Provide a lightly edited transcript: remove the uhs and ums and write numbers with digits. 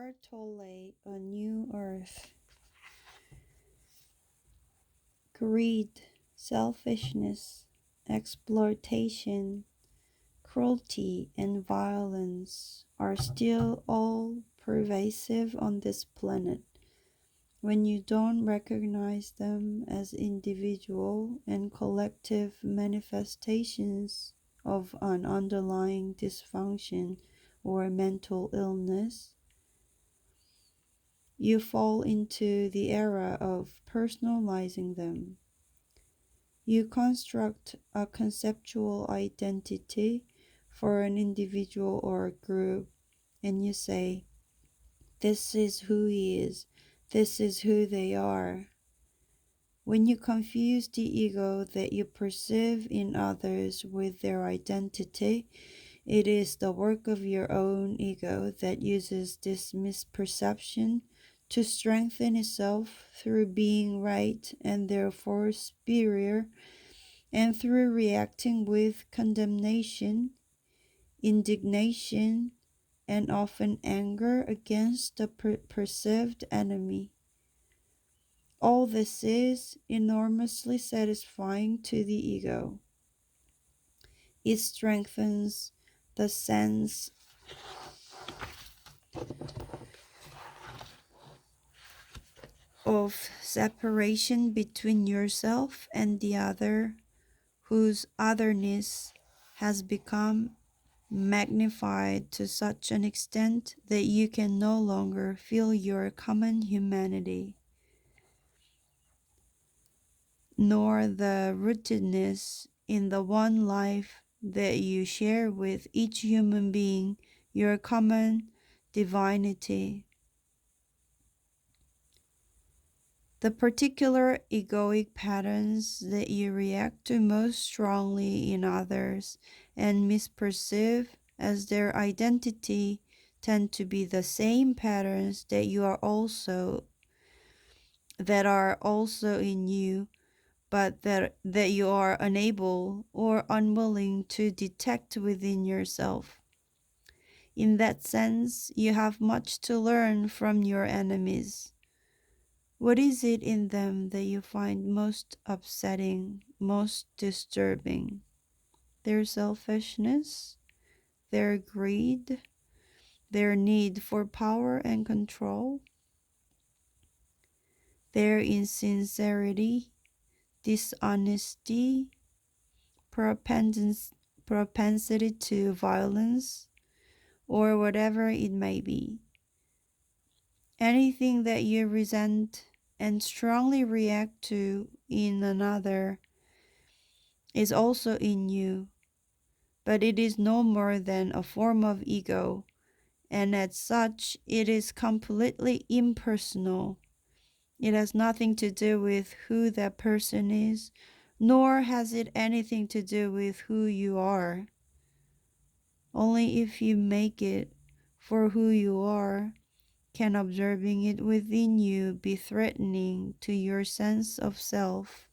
Eckhart Tolle, A New Earth. Greed, selfishness, exploitation, cruelty, and violence are still all pervasive on this planet. When you don't recognize them as individual and collective manifestations of an underlying dysfunction or mental illness, you fall into the era of personalizing them. You construct a conceptual identity for an individual or a group, and you say, "This is who he is, this is who they are." When you confuse the ego that you perceive in others with their identity, it is the work of your own ego that uses this misperception to strengthen itself through being right and therefore superior, and through reacting with condemnation, indignation, and often anger against the perceived enemy. All this is enormously satisfying to the ego. It strengthens the sense of separation between yourself and the other, whose otherness has become magnified to such an extent that you can no longer feel your common humanity, nor the rootedness in the one life that you share with each human being, your common divinity. The particular egoic patterns that you react to most strongly in others and misperceive as their identity tend to be the same patterns that are also in you, but that you are unable or unwilling to detect within yourself. In that sense, you have much to learn from your enemies. What is it in them that you find most upsetting, most disturbing? Their selfishness, their greed, their need for power and control, their insincerity, dishonesty, propensity to violence, or whatever it may be. Anything that you resent and strongly react to in another is also in you, but it is no more than a form of ego, and as such it is completely impersonal. It has nothing to do with who that person is, nor has it anything to do with who you are. Only if you make it for who you are can observing it within you be threatening to your sense of self.